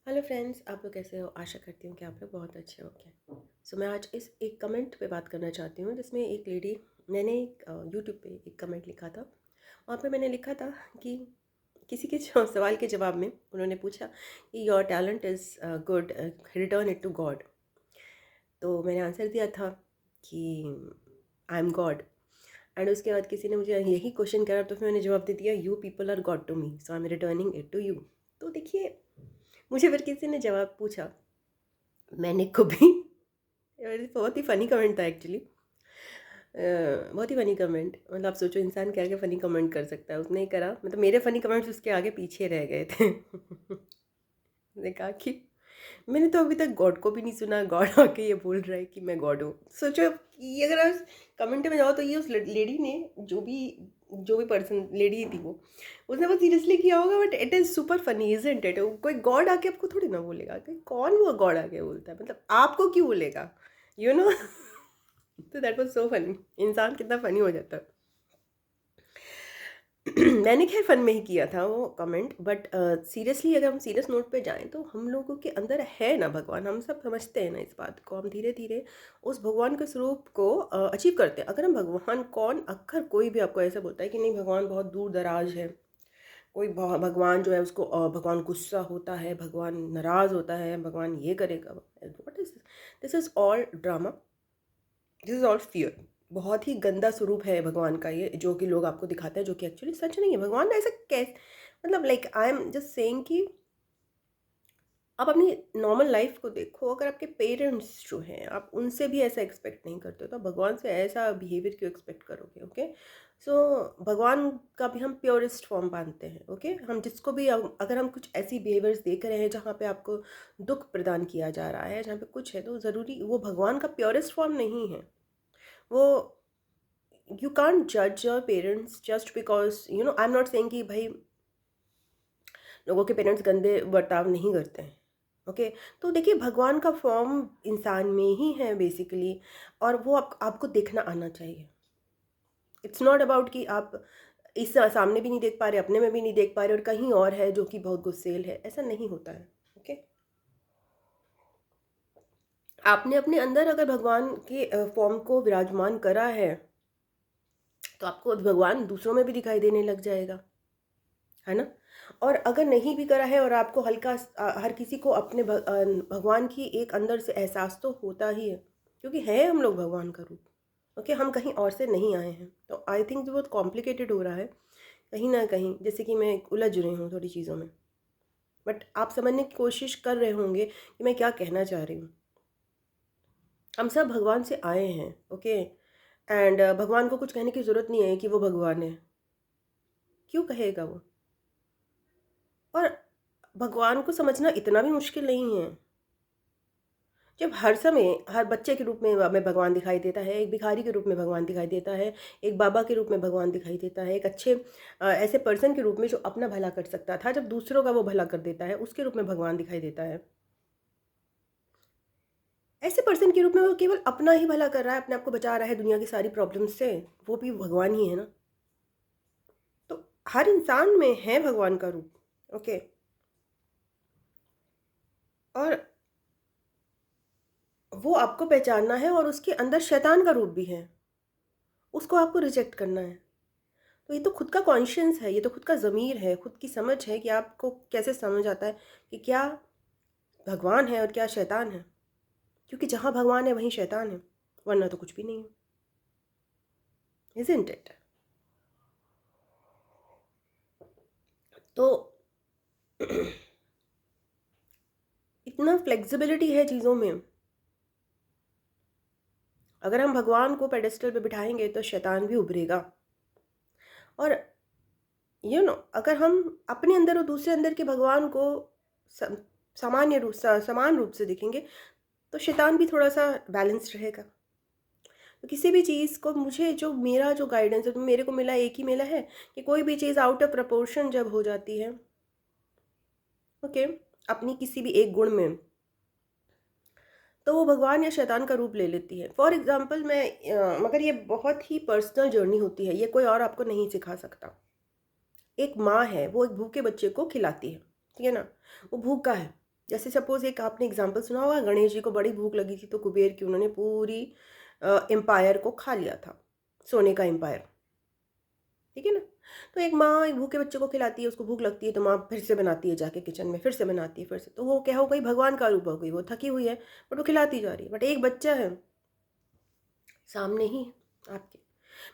Hello friends, आप लोग कैसे हो? आशा करती हूँ कि आप लोग बहुत अच्छे होंगे। मैं आज इस एक कमेंट पे बात करना चाहती हूँ जिसमें एक लेडी, मैंने एक यूट्यूब पे एक कमेंट लिखा था। वहाँ पे मैंने लिखा था कि किसी के सवाल के जवाब में उन्होंने पूछा कि your talent is good, return it to God. तो मैंने आंसर दिया था कि आई एम गॉड। एंड उसके बाद किसी ने मुझे यही क्वेश्चन करा तो फिर मैंने जवाब दे दिया, you people are God to me, so I am returning it to you. तो देखिए, मुझे फिर किसी ने जवाब पूछा, मैंने कभी बहुत ही फ़नी कमेंट था एक्चुअली। बहुत ही फ़नी कमेंट, मतलब आप सोचो इंसान क्या क्या फ़नी कमेंट कर सकता है। उसने ही करा, मतलब मेरे फ़नी कमेंट्स उसके आगे पीछे रह गए थे। उसने कहा कि मैंने तो अभी तक गॉड को भी नहीं सुना, गॉड आके ये बोल रहा है कि मैं गॉड हूँ। सोचो ये अगर आप कमेंट में जाओ तो ये उस लेडी ने, जो भी पर्सन लेडी थी वो, उसने बहुत सीरियसली किया होगा, but it is super funny isn't it? कोई गॉड आके आपको थोड़ी ना बोलेगा कि कौन वो गॉड आके बोलता है, मतलब आपको क्यों बोलेगा, यू नो। तो दैट वाज सो फनी, इंसान कितना फनी हो जाता है। मैंने खैर फ़न में ही किया था वो कमेंट, बट सीरियसली अगर हम सीरियस नोट पे जाएँ तो हम लोगों के अंदर है ना भगवान, हम सब समझते हैं ना इस बात को, हम धीरे-धीरे उस भगवान के स्वरूप को अचीव करते हैं। अगर हम भगवान कौन, अगर कोई भी आपको ऐसा बोलता है कि नहीं भगवान बहुत दूर-दराज है, कोई भगवान जो है उसको भगवान गुस्सा होता है, भगवान नाराज़ होता है, भगवान ये करेगा, what is this? This is all drama, this is all fear. बहुत ही गंदा स्वरूप है भगवान का ये, जो कि लोग आपको दिखाते हैं, जो कि एक्चुअली सच नहीं है। भगवान ऐसा कैसे, मतलब like I am just saying कि आप अपनी नॉर्मल लाइफ को देखो। अगर आपके पेरेंट्स जो हैं, आप उनसे भी ऐसा एक्सपेक्ट नहीं करते हो, तो आप भगवान से ऐसा बिहेवियर क्यों एक्सपेक्ट करोगे? ओके, सो भगवान का भी हम प्योरेस्ट फॉर्म मानते हैं। ओके, हम जिसको भी अगर हम कुछ ऐसी बिहेवियर्स देख रहे हैं जहाँ पे आपको दुख प्रदान किया जा रहा है, जहाँ पे कुछ है, तो ज़रूरी वो भगवान का प्योरेस्ट फॉर्म नहीं है वो। यू कांट जज your parents just because I am not saying कि भाई लोगों के पेरेंट्स गंदे बर्ताव नहीं करते हैं। ओके, तो देखिए भगवान का फॉर्म इंसान में ही है बेसिकली, और वो आपको देखना आना चाहिए। इट्स नॉट अबाउट कि आप इस सामने भी नहीं देख पा रहे, अपने में भी नहीं देख पा रहे और कहीं और है जो कि बहुत गुस्सेल है, ऐसा नहीं होता है। ओके, आपने अपने अंदर अगर भगवान के फॉर्म को विराजमान करा है तो आपको भगवान दूसरों में भी दिखाई देने लग जाएगा, है ना? और अगर नहीं भी करा है और आपको हर किसी को अपने भगवान की एक अंदर से एहसास तो होता ही है, क्योंकि हैं हम लोग भगवान का रूप। ओके, हम कहीं और से नहीं आए हैं। तो आई थिंक जो बहुत कॉम्प्लिकेटेड हो रहा है कहीं न कहीं, जैसे कि मैं उलझ रही हूँ थोड़ी चीज़ों में, बट आप समझने की कोशिश कर रहे होंगे कि मैं क्या कहना चाह रही हूँ। हम सब भगवान से आए हैं, ओके? एंड भगवान को कुछ कहने की ज़रूरत नहीं है कि वो भगवान है। क्यों कहेगा वो? और भगवान को समझना इतना भी मुश्किल नहीं है। जब हर समय हर बच्चे के रूप में हमें भगवान दिखाई देता है, एक भिखारी के रूप में भगवान दिखाई देता है, एक बाबा के रूप में भगवान दिखाई देता है, एक अच्छे ऐसे पर्सन के रूप में जो अपना भला कर सकता था, जब दूसरों का वो भला कर देता है, उसके रूप में भगवान दिखाई देता है। ऐसे पर्सन के रूप में वो केवल अपना ही भला कर रहा है, अपने आप को बचा रहा है दुनिया की सारी प्रॉब्लम्स से, वो भी भगवान ही है ना। तो हर इंसान में है भगवान का रूप, ओके? और वो आपको पहचानना है, और उसके अंदर शैतान का रूप भी है, उसको आपको रिजेक्ट करना है। तो ये तो खुद का कॉन्शियस है, ये तो खुद का ज़मीर है, खुद की समझ है कि आपको कैसे समझ आता है कि क्या भगवान है और क्या शैतान है। क्योंकि जहाँ भगवान है वहीं शैतान है, वरना तो कुछ भी नहीं है, इज़न्ट इट? तो इतना फ्लेक्सिबिलिटी है चीज़ों में। अगर हम भगवान को पेडेस्टल पे बिठाएँगे तो शैतान भी उभरेगा। और अगर हम अपने अंदर और दूसरे अंदर के भगवान को सम समान रूप से देखेंगे तो शैतान भी थोड़ा-सा बैलेंस्ड रहेगा। तो किसी भी चीज़ को मेरा जो गाइडेंस है, तो मेरे को मिला एक ही मिला है कि कोई भी चीज़ आउट ऑफ प्रपोर्शन जब हो जाती है, ओके, अपनी किसी भी एक गुण में, तो वो भगवान या शैतान का रूप ले लेती है। फॉर एग्ज़ाम्पल मगर ये बहुत ही पर्सनल जर्नी होती है, ये कोई और आपको नहीं सिखा सकता। एक माँ है, वो एक भूखे बच्चे को खिलाती है, ठीक है ना? वो भूखा है, जैसे सपोज़ एक आपने एग्ज़ाम्पल सुना होगा, गणेश जी को बड़ी भूख लगी थी तो कुबेर की उन्होंने पूरी एम्पायर को खा लिया था, सोने का एम्पायर, ठीक है ना? तो एक माँ एक भूखे बच्चे को खिलाती है, उसको भूख लगती है तो माँ फिर से बनाती है जाके किचन में, फिर से बनाती है, फिर से, तो वो क्या हो गई, भगवान का रूप हो गई, वो थकी हुई है बट वो खिलाती जा रही है। बट एक बच्चा है सामने ही आपके,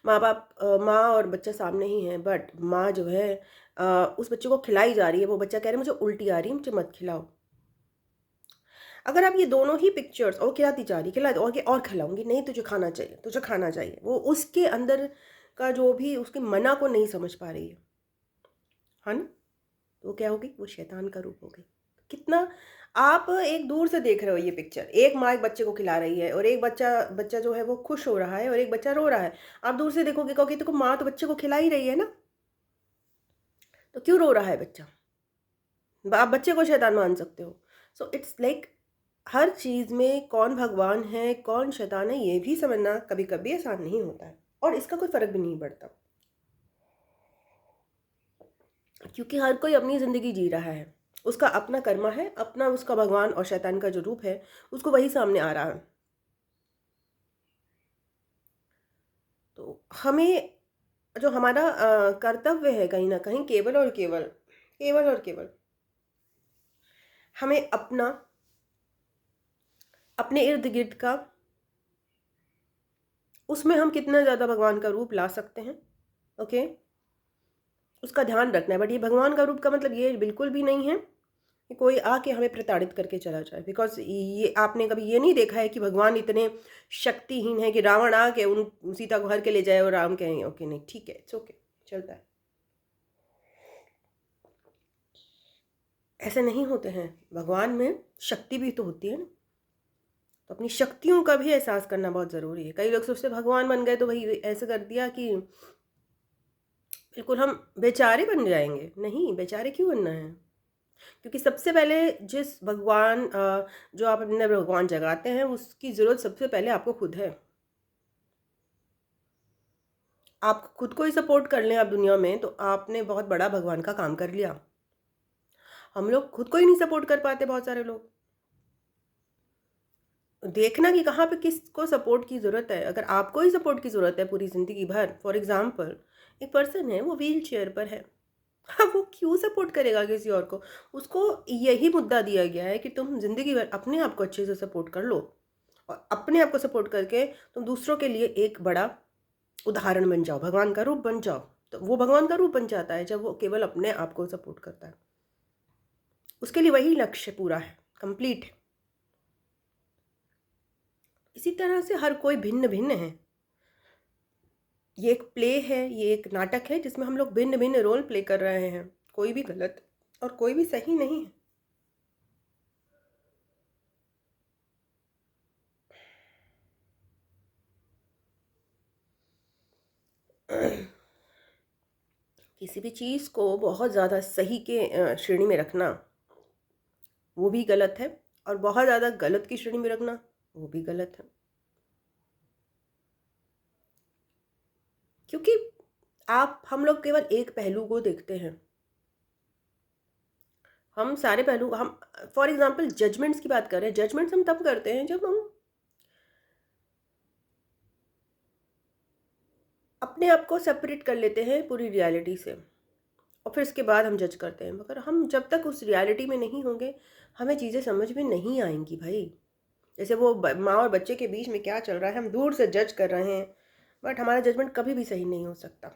माँ-बाप माँ और बच्चा सामने ही है, बट माँ जो है उस बच्चे को खिलाई जा रही है, वो बच्चा कह रहा है मुझे उल्टी आ रही है, मुझे मत खिलाओ। अगर आप ये दोनों ही पिक्चर्स, और खिलाती जा रही, खिला और खिलाऊँगी, नहीं तुझे खाना चाहिए, तुझे खाना चाहिए। वो उसके अंदर का जो भी उसके मना को नहीं समझ पा रही है ना? तो वो क्या होगी? वो शैतान का रूप हो गई। कितना आप एक दूर से देख रहे हो ये पिक्चर, एक माँ एक बच्चे को खिला रही है और एक बच्चा बच्चा जो है वो खुश हो रहा है और एक बच्चा रो रहा है। आप दूर से देखोगे, कहोगे देखो माँ तो बच्चे को खिला ही रही है ना, तो क्यों रो रहा है बच्चा? आप बच्चे को शैतान मान सकते हो। सो इट्स लाइक हर चीज़ में कौन भगवान है, कौन शैतान है, ये भी समझना कभी-कभी आसान नहीं होता है और इसका कोई फ़र्क भी नहीं पड़ता। क्योंकि हर कोई अपनी ज़िंदगी जी रहा है। उसका अपना कर्मा है, अपना उसका भगवान और शैतान का जो रूप है, उसको वही सामने आ रहा है। तो हमें जो हमारा कर्तव्य है कहीं न कहीं, केवल और केवल हमें अपने इर्द-गिर्द का, उसमें हम कितना ज़्यादा भगवान का रूप ला सकते हैं, ओके? उसका ध्यान रखना है। बट ये भगवान का रूप का मतलब ये बिल्कुल भी नहीं है कि कोई आके हमें प्रताड़ित करके चला जाए, बिकॉज़ ये आपने कभी ये नहीं देखा है कि भगवान इतने शक्तिहीन हैं कि रावण आके उन सीता को हर के ले जाए और राम कहें ओके नहीं ठीक है, इट्स ओके, चलता है। ऐसे नहीं होते हैं। भगवान में शक्ति भी तो होती है ना, तो अपनी शक्तियों का भी एहसास करना बहुत ज़रूरी है। कई लोग सोचते हैं भगवान बन गए तो वही ऐसे कर दिया कि बिल्कुल हम बेचारे बन जाएँगे। नहीं, बेचारे क्यों बनना है? क्योंकि सबसे पहले जिस भगवान जो आप अपने अंदर भगवान जगाते हैं, उसकी ज़रूरत सबसे पहले आपको खुद है। आप खुद को ही सपोर्ट कर लें आप दुनिया में, तो आपने बहुत बड़ा भगवान का काम कर लिया। हम लोग खुद को ही नहीं सपोर्ट कर पाते, बहुत सारे लोग। देखना कि कहाँ पे किसको सपोर्ट की ज़रूरत है। अगर आपको ही सपोर्ट की ज़रूरत है पूरी ज़िंदगी भर, फॉर एग्ज़ाम्पल एक पर्सन है, वो व्हीलचेयर पर है। हाँ, वो क्यों सपोर्ट करेगा किसी और को? उसको यही मुद्दा दिया गया है कि तुम ज़िंदगी भर अपने आप को अच्छे से सपोर्ट कर लो और अपने आप को सपोर्ट करके तुम दूसरों के लिए एक बड़ा उदाहरण बन जाओ, भगवान का रूप बन जाओ। तो वो भगवान का रूप बन जाता है जब वो केवल अपने आप को सपोर्ट करता है। उसके लिए वही लक्ष्य पूरा है, कंप्लीट है। इसी तरह से हर कोई भिन्न-भिन्न है। ये एक प्ले है, ये एक नाटक है जिसमें हम लोग भिन्न-भिन्न रोल प्ले कर रहे हैं। कोई भी गलत और कोई भी सही नहीं है। किसी भी चीज़ को बहुत ज़्यादा सही के श्रेणी में रखना, वो भी गलत है और बहुत ज़्यादा गलत की श्रेणी में रखना, वो भी गलत है। क्योंकि आप हम लोग केवल एक पहलू को देखते हैं। हम सारे पहलू हम फॉर एग्ज़ाम्पल जजमेंट्स की बात कर रहे हैं, जजमेंट्स हम तब करते हैं जब हम अपने आप को सेपरेट कर लेते हैं पूरी रियलिटी से और फिर इसके बाद हम जज करते हैं। मगर हम जब तक उस रियलिटी में नहीं होंगे, हमें चीज़ें समझ में नहीं आएँगी भाई। जैसे वो माँ और बच्चे के बीच में क्या चल रहा है, हम दूर से जज कर रहे हैं, बट हमारा जजमेंट कभी भी सही नहीं हो सकता।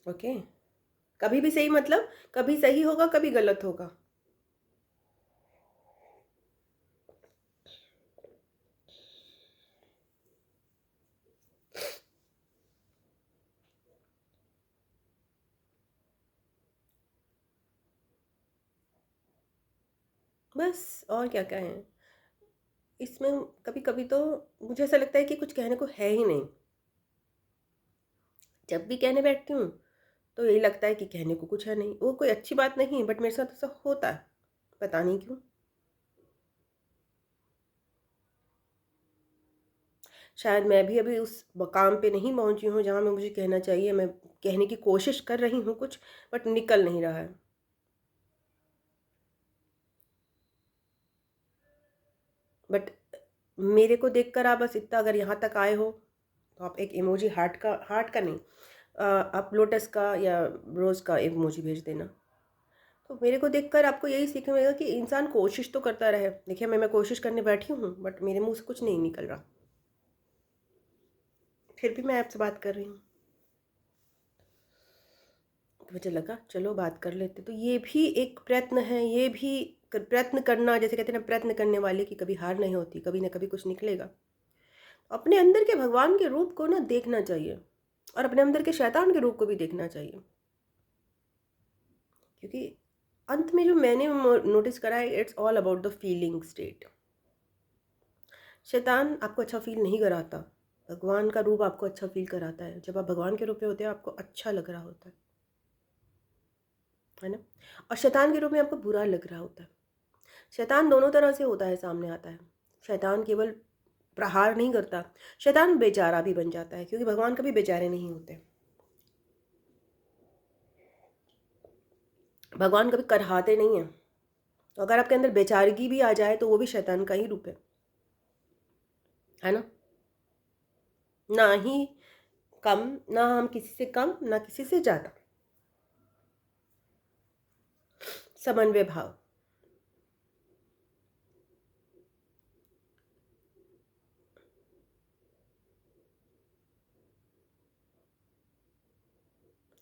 ओके, कभी भी सही मतलब कभी सही होगा, कभी गलत होगा। बस और क्या कहें, इसमें कभी कभी तो मुझे ऐसा लगता है कि कुछ कहने को है ही नहीं। जब भी कहने बैठती हूँ तो यही लगता है कि कहने को कुछ है नहीं। वो कोई अच्छी बात नहीं, बट मेरे साथ ऐसा होता है, पता नहीं क्यों। शायद मैं भी अभी उस मकाम पे नहीं पहुँची हूँ जहाँ मैं मुझे कहना चाहिए, मैं कहने की कोशिश कर रही हूँ कुछ, बट निकल नहीं रहा है। बट मेरे को देखकर आप बस इतना अगर यहाँ तक आए हो, तो आप एक इमोजी हार्ट का नहीं, आप लोटस का या रोज़ का इमोजी भेज देना। तो मेरे को देखकर आपको यही सीखने मिलेगा कि इंसान कोशिश तो करता रहे। देखिए मैं कोशिश करने बैठी हूँ, बट मेरे मुँह से कुछ नहीं निकल रहा। फिर भी मैं आपसे बात कर रही हूँ। तो मुझे लगा चलो बात कर लेते। तो ये भी एक प्रयत्न है, ये भी प्रयत्न करना, जैसे कहते हैं ना, प्रयत्न करने वाले की कभी हार नहीं होती, कभी ना कभी कुछ निकलेगा। अपने अंदर के भगवान के रूप को ना देखना चाहिए, और अपने अंदर के शैतान के रूप को भी देखना चाहिए। क्योंकि अंत में जो मैंने नोटिस करा है, it's all about the feeling state. शैतान आपको अच्छा फील नहीं कराता, भगवान का रूप आपको अच्छा फील कराता है। जब आप भगवान के रूप में होते हैं आपको अच्छा लग रहा होता है ना। और शैतान के रूप में आपको बुरा लग रहा होता है। शैतान दोनों तरह से होता है, सामने आता है। शैतान केवल प्रहार नहीं करता, शैतान बेचारा भी बन जाता है, क्योंकि भगवान कभी बेचारे नहीं होते। भगवान कभी करहाते नहीं हैं। तो अगर आपके अंदर बेचारगी भी आ जाए तो वो भी शैतान का ही रूप है ना। ना ही कम, ना हम किसी से कम, ना किसी से ज़्यादा, समन्वय भाव।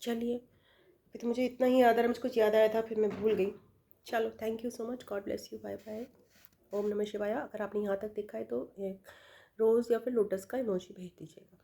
चलिए, अभी तो मुझे इतना ही याद आ रहा, मुझे कुछ याद आया था फिर मैं भूल गई। चलो, thank you so much, God bless you, bye bye. ओम नमः शिवाय। अगर आपने यहाँ तक देखा है तो रोज़ या फिर लोटस का इमोजी भेज दीजिएगा।